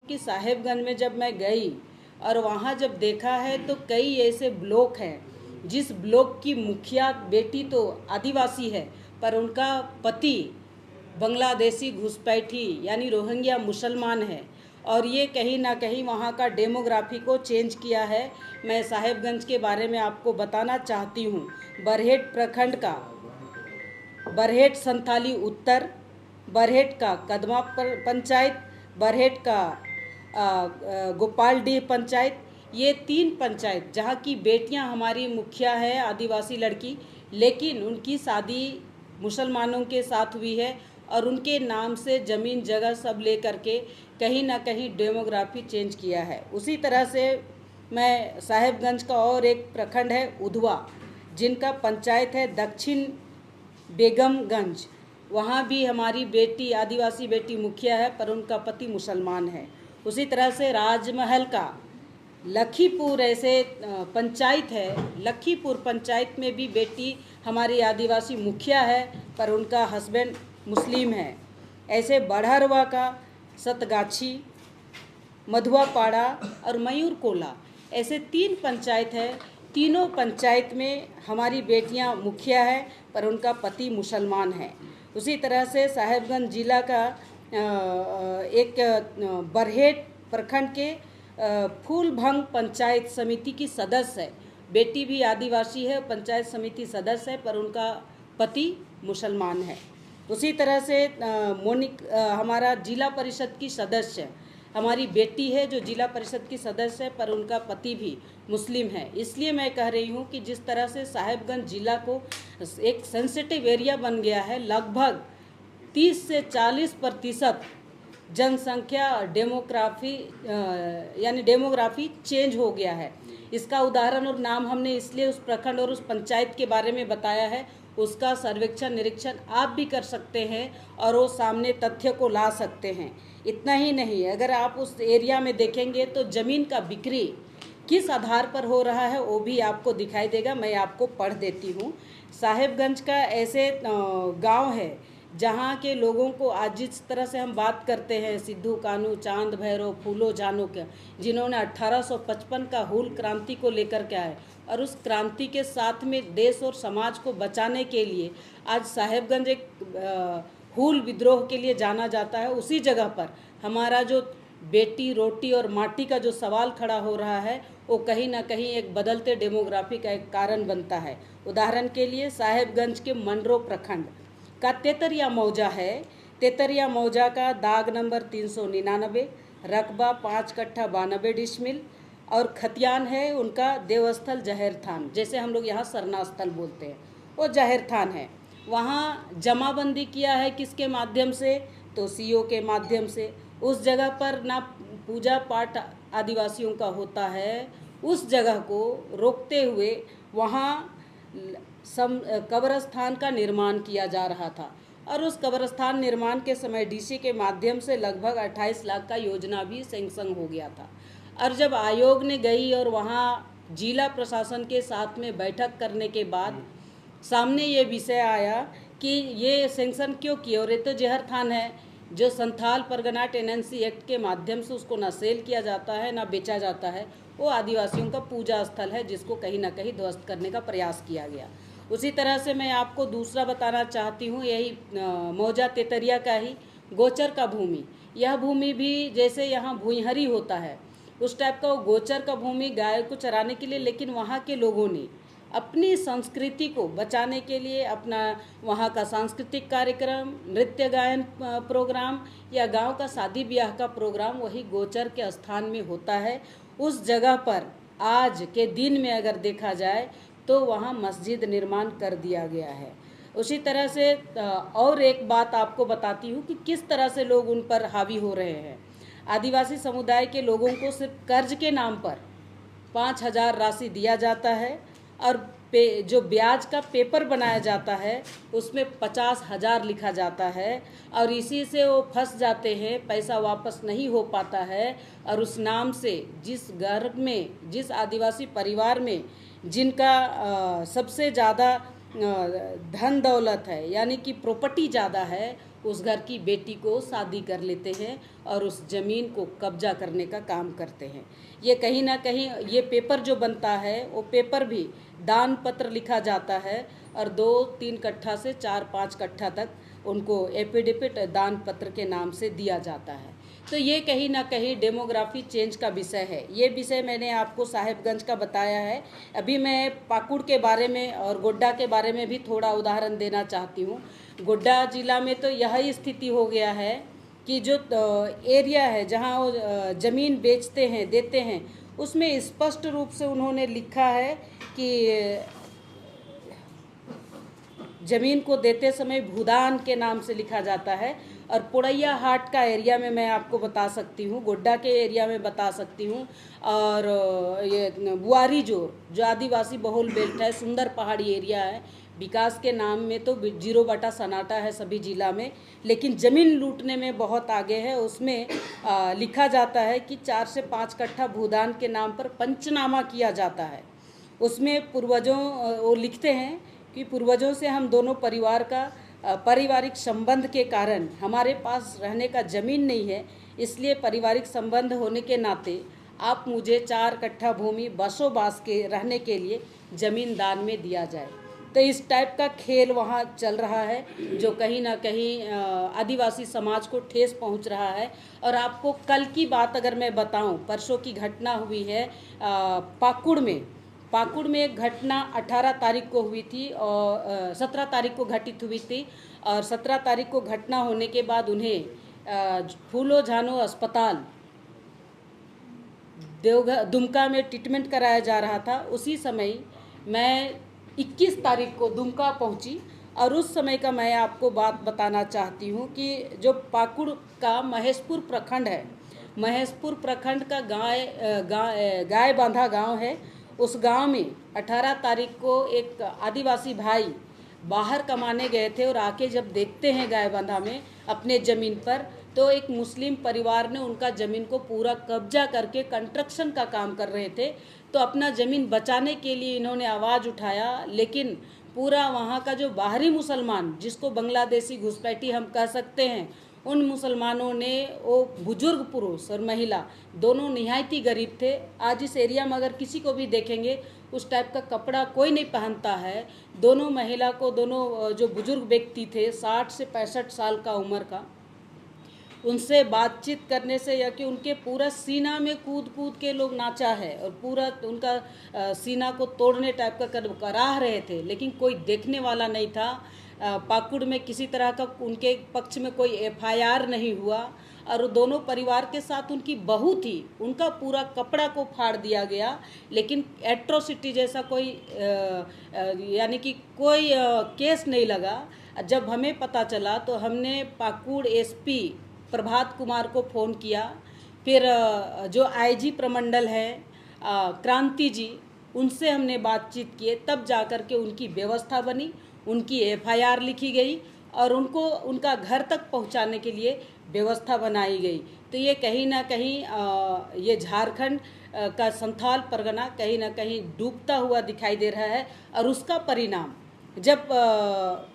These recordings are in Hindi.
कि साहेबगंज में जब मैं गई और वहाँ जब देखा है तो कई ऐसे ब्लॉक हैं जिस ब्लॉक की मुखिया बेटी तो आदिवासी है पर उनका पति बांग्लादेशी घुसपैठी यानी रोहिंग्या मुसलमान है और ये कहीं ना कहीं वहाँ का डेमोग्राफी को चेंज किया है। मैं साहेबगंज के बारे में आपको बताना चाहती हूँ। बरहेट प्रखंड का बरहेट संथाली उत्तर, बरहेट का कदमा पंचायत, बरहेट का गोपालडीह पंचायत, ये 3 पंचायत जहाँ की बेटियाँ हमारी मुखिया है आदिवासी लड़की, लेकिन उनकी शादी मुसलमानों के साथ हुई है और उनके नाम से ज़मीन जगह सब ले करके कहीं ना कहीं डेमोग्राफी चेंज किया है। उसी तरह से मैं साहेबगंज का और एक प्रखंड है उधवा, जिनका पंचायत है दक्षिण बेगमगंज, वहाँ भी हमारी बेटी आदिवासी बेटी मुखिया है पर उनका पति मुसलमान है। उसी तरह से राजमहल का लखीपुर ऐसे पंचायत है, लखीपुर पंचायत में भी बेटी हमारी आदिवासी मुखिया है पर उनका हस्बैंड मुस्लिम है। ऐसे बढ़रवा का सतगाछी, मधुआपाड़ा और मयूरकोला, ऐसे 3 पंचायत है। तीनों पंचायत में हमारी बेटियां मुखिया है पर उनका पति मुसलमान है। उसी तरह से साहेबगंज जिला का एक बरहेट प्रखंड के फूलभंग पंचायत समिति की सदस्य है, बेटी भी आदिवासी है, पंचायत समिति सदस्य है पर उनका पति मुसलमान है। उसी तरह से हमारा जिला परिषद की सदस्य हमारी बेटी है जो जिला परिषद की सदस्य है पर उनका पति भी मुस्लिम है। इसलिए मैं कह रही हूँ कि जिस तरह से साहेबगंज जिला को एक सेंसिटिव एरिया बन गया है, लगभग 30 से 40% जनसंख्या डेमोग्राफी चेंज हो गया है। इसका उदाहरण और नाम हमने इसलिए उस प्रखंड और उस पंचायत के बारे में बताया है, उसका सर्वेक्षण निरीक्षण आप भी कर सकते हैं और वो सामने तथ्य को ला सकते हैं। इतना ही नहीं, अगर आप उस एरिया में देखेंगे तो ज़मीन का बिक्री किस आधार पर हो रहा है वो भी आपको दिखाई देगा। मैं आपको पढ़ देती हूँ। साहेबगंज का ऐसे गांव है जहाँ के लोगों को आज जिस तरह से हम बात करते हैं सिद्धू कानू, चांद भैरव, फूलो जानो के, जिन्होंने 1855 का हूल क्रांति को लेकर के आए और उस क्रांति के साथ में देश और समाज को बचाने के लिए आज साहेबगंज एक हूल विद्रोह के लिए जाना जाता है। उसी जगह पर हमारा जो बेटी रोटी और माटी का जो सवाल खड़ा हो रहा है वो कहीं ना कहीं एक बदलते डेमोग्राफी का एक कारण बनता है। उदाहरण के लिए साहेबगंज के मंडरो प्रखंड का तेतरिया मौजा है। तेतरिया मौजा का दाग नंबर 399, रकबा 5 कट्ठा 92 डिसमिल और खतियान है उनका देवस्थल जहर थान, जैसे हम लोग यहाँ सरना स्थल बोलते हैं, वो जहर थान है। वहाँ जमाबंदी किया है किसके माध्यम से, तो सीओ के माध्यम से। उस जगह पर ना पूजा पाठ आदिवासियों का होता है, उस जगह को रोकते हुए वहाँ कब्रस्थान का निर्माण किया जा रहा था और उस कब्रस्थान निर्माण के समय डीसी के माध्यम से लगभग 28 लाख का योजना भी सैंक्शन हो गया था। और जब आयोग ने गई और वहाँ जिला प्रशासन के साथ में बैठक करने के बाद सामने ये विषय आया कि ये सैंक्शन क्यों किए, और ये तो जहर थान है जो संथाल परगना टेनेंसी एक्ट के माध्यम से उसको ना सेल किया जाता है ना बेचा जाता है, वो आदिवासियों का पूजा स्थल है जिसको कहीं ना कहीं ध्वस्त करने का प्रयास किया गया। उसी तरह से मैं आपको दूसरा बताना चाहती हूँ, यही मौजा तेतरिया का ही गोचर का भूमि। यह भूमि भी जैसे यहाँ भूइहरी होता है उस टाइप का वो गोचर का भूमि गाय को चराने के लिए, लेकिन वहाँ के लोगों ने अपनी संस्कृति को बचाने के लिए अपना वहाँ का सांस्कृतिक कार्यक्रम, नृत्य गायन प्रोग्राम या गांव का शादी ब्याह का प्रोग्राम वही गोचर के स्थान में होता है। उस जगह पर आज के दिन में अगर देखा जाए तो वहाँ मस्जिद निर्माण कर दिया गया है। उसी तरह से और एक बात आपको बताती हूँ कि किस तरह से लोग उन पर हावी हो रहे हैं। आदिवासी समुदाय के लोगों को सिर्फ कर्ज के नाम पर 5,000 राशि दिया जाता है और जो ब्याज का पेपर बनाया जाता है उसमें 50,000 लिखा जाता है और इसी से वो फंस जाते हैं, पैसा वापस नहीं हो पाता है। और उस नाम से जिस घर में, जिस आदिवासी परिवार में जिनका सबसे ज़्यादा धन दौलत है यानी कि प्रॉपर्टी ज़्यादा है, उस घर की बेटी को शादी कर लेते हैं और उस ज़मीन को कब्जा करने का काम करते हैं। ये कहीं ना कहीं ये पेपर जो बनता है वो पेपर भी दान पत्र लिखा जाता है और 2-3 कट्ठा से 4-5 कट्ठा तक उनको एफिडेविट दान पत्र के नाम से दिया जाता है। तो ये कहीं ना कहीं डेमोग्राफी चेंज का विषय है। ये विषय मैंने आपको साहेबगंज का बताया है। अभी मैं पाकुड़ के बारे में और गोड्डा के बारे में भी थोड़ा उदाहरण देना चाहती हूँ। गोड्डा जिला में तो यही स्थिति हो गया है कि जो एरिया है जहाँ वो ज़मीन बेचते हैं देते हैं, उसमें स्पष्ट रूप से उन्होंने लिखा है कि ज़मीन को देते समय भूदान के नाम से लिखा जाता है। और पुड़ैया हाट का एरिया में मैं आपको बता सकती हूँ, गोड्डा के एरिया में बता सकती हूँ, और ये बुआरी जो आदिवासी बहुल बेल्ट है, सुंदर पहाड़ी एरिया है। विकास के नाम में तो 0 सन्नाटा है सभी जिला में, लेकिन ज़मीन लूटने में बहुत आगे है। उसमें लिखा जाता है कि 4 से 5 कट्ठा भूदान के नाम पर पंचनामा किया जाता है। उसमें पूर्वजों वो लिखते हैं कि पूर्वजों से हम दोनों परिवार का पारिवारिक संबंध के कारण हमारे पास रहने का ज़मीन नहीं है, इसलिए पारिवारिक संबंध होने के नाते आप मुझे 4 कट्ठा भूमि बसोबास के रहने के लिए ज़मीन दान में दिया जाए। तो इस टाइप का खेल वहाँ चल रहा है, जो कहीं ना कहीं आदिवासी समाज को ठेस पहुँच रहा है। और आपको कल की बात अगर मैं बताऊँ, परसों की घटना हुई है पाकुड़ में एक घटना 18 तारीख को हुई थी और 17 तारीख को घटित हुई थी। और 17 तारीख को घटना होने के बाद उन्हें फूलो झानो अस्पताल दुमका में ट्रीटमेंट कराया जा रहा था। उसी समय मैं 21 तारीख को दुमका पहुंची और उस समय का मैं आपको बात बताना चाहती हूं कि जो पाकुड़ का महेशपुर प्रखंड है, महेशपुर प्रखंड का गाय बांधा गांव है। उस गांव में 18 तारीख को एक आदिवासी भाई बाहर कमाने गए थे और आके जब देखते हैं गाय बांधा में अपने ज़मीन पर, तो एक मुस्लिम परिवार ने उनका ज़मीन को पूरा कब्जा करके कंस्ट्रक्शन का काम कर रहे थे। तो अपना ज़मीन बचाने के लिए इन्होंने आवाज़ उठाया, लेकिन पूरा वहाँ का जो बाहरी मुसलमान, जिसको बांग्लादेशी घुसपैठी हम कह सकते हैं, उन मुसलमानों ने, वो बुजुर्ग पुरुष और महिला दोनों निहायती गरीब थे। आज इस एरिया में अगर किसी को भी देखेंगे उस टाइप का कपड़ा कोई नहीं पहनता है। दोनों महिला को, दोनों जो बुजुर्ग व्यक्ति थे 60 से 65 साल का उम्र का, उनसे बातचीत करने से या कि उनके पूरा सीना में कूद कूद के लोग नाचा है और पूरा उनका सीना को तोड़ने टाइप का कराह रहे थे, लेकिन कोई देखने वाला नहीं था। पाकुड़ में किसी तरह का उनके पक्ष में कोई एफआईआर नहीं हुआ और दोनों परिवार के साथ उनकी बहू थी, उनका पूरा कपड़ा को फाड़ दिया गया, लेकिन एट्रोसिटी जैसा कोई यानी कि कोई केस नहीं लगा। जब हमें पता चला तो हमने पाकुड़ एसपी प्रभात कुमार को फ़ोन किया, फिर जो आईजी प्रमंडल है क्रांति जी, उनसे हमने बातचीत किए, तब जाकर के उनकी व्यवस्था बनी, उनकी एफआईआर लिखी गई और उनको उनका घर तक पहुंचाने के लिए व्यवस्था बनाई गई। तो ये कहीं ना कहीं ये झारखंड का संथाल परगना कहीं ना कहीं डूबता हुआ दिखाई दे रहा है। और उसका परिणाम जब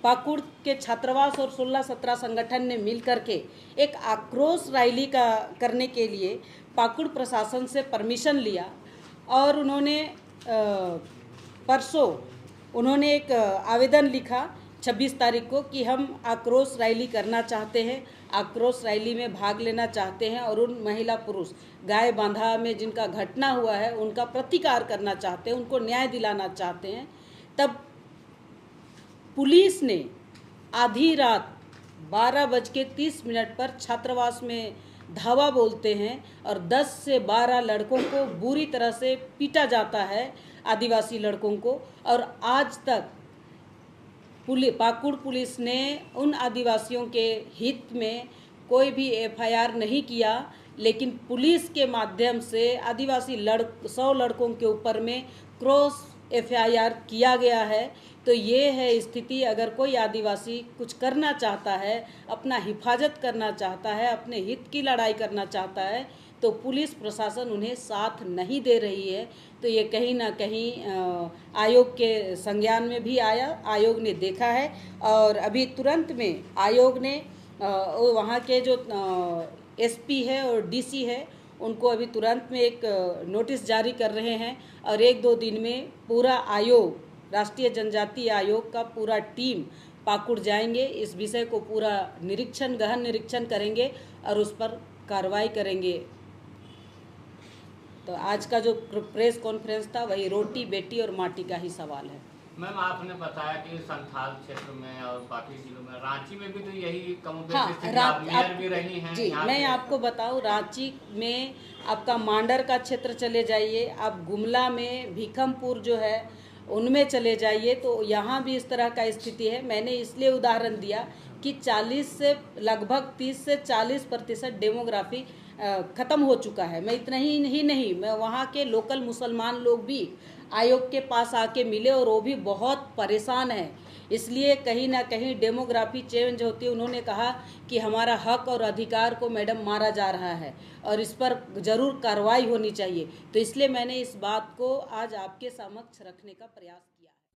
पाकुड़ के छात्रावास और 16-17 संगठन ने मिल करके एक आक्रोश रैली करने के लिए पाकुड़ प्रशासन से परमिशन लिया और उन्होंने परसों उन्होंने एक आवेदन लिखा 26 तारीख को कि हम आक्रोश रैली करना चाहते हैं, आक्रोश रैली में भाग लेना चाहते हैं और उन महिला पुरुष गाय बांधा में जिनका घटना हुआ है उनका प्रतिकार करना चाहते हैं, उनको न्याय दिलाना चाहते हैं। तब पुलिस ने आधी रात 12:30 पर छात्रावास में धावा बोलते हैं और 10 से 12 लड़कों को बुरी तरह से पीटा जाता है, आदिवासी लड़कों को। और आज तक पाकुड़ पुलिस ने उन आदिवासियों के हित में कोई भी एफआईआर नहीं किया, लेकिन पुलिस के माध्यम से आदिवासी 100 लड़कों के ऊपर में क्रॉस एफआईआर किया गया है। तो ये है स्थिति। अगर कोई आदिवासी कुछ करना चाहता है, अपना हिफाजत करना चाहता है, अपने हित की लड़ाई करना चाहता है, तो पुलिस प्रशासन उन्हें साथ नहीं दे रही है। तो ये कहीं ना कहीं आयोग के संज्ञान में भी आया, आयोग ने देखा है और अभी तुरंत में आयोग ने वहाँ के जो एसपी है और डीसी है उनको अभी तुरंत में एक नोटिस जारी कर रहे हैं और 1-2 दिन में पूरा आयोग, राष्ट्रीय जनजातीय आयोग का पूरा टीम पाकुड़ जाएंगे, इस विषय को पूरा निरीक्षण, गहन निरीक्षण करेंगे और उस पर कार्रवाई करेंगे। तो आज का जो प्रेस कॉन्फ्रेंस था वही रोटी बेटी और माटी का ही सवाल है। मैम, आपने बताया कि संथाल क्षेत्र में और बाकी जिलों में, रांची में भी तो यही हाँ, आप मेयर भी रही हैं जी, मैं आपको बताऊं, रांची में आपका मांडर का क्षेत्र चले जाइए, आप गुमला में भीखमपुर जो है उनमें चले जाइए, तो यहाँ भी इस तरह का स्थिति है। मैंने इसलिए उदाहरण दिया कि 40 से लगभग 30 से 40% डेमोग्राफी ख़त्म हो चुका है। मैं इतना ही नहीं, मैं वहाँ के लोकल मुसलमान लोग भी आयोग के पास आके मिले और वो भी बहुत परेशान है। इसलिए कहीं ना कहीं डेमोग्राफी चेंज होती है। उन्होंने कहा कि हमारा हक और अधिकार को मैडम मारा जा रहा है और इस पर ज़रूर कार्रवाई होनी चाहिए। तो इसलिए मैंने इस बात को आज आपके समक्ष रखने का प्रयास किया।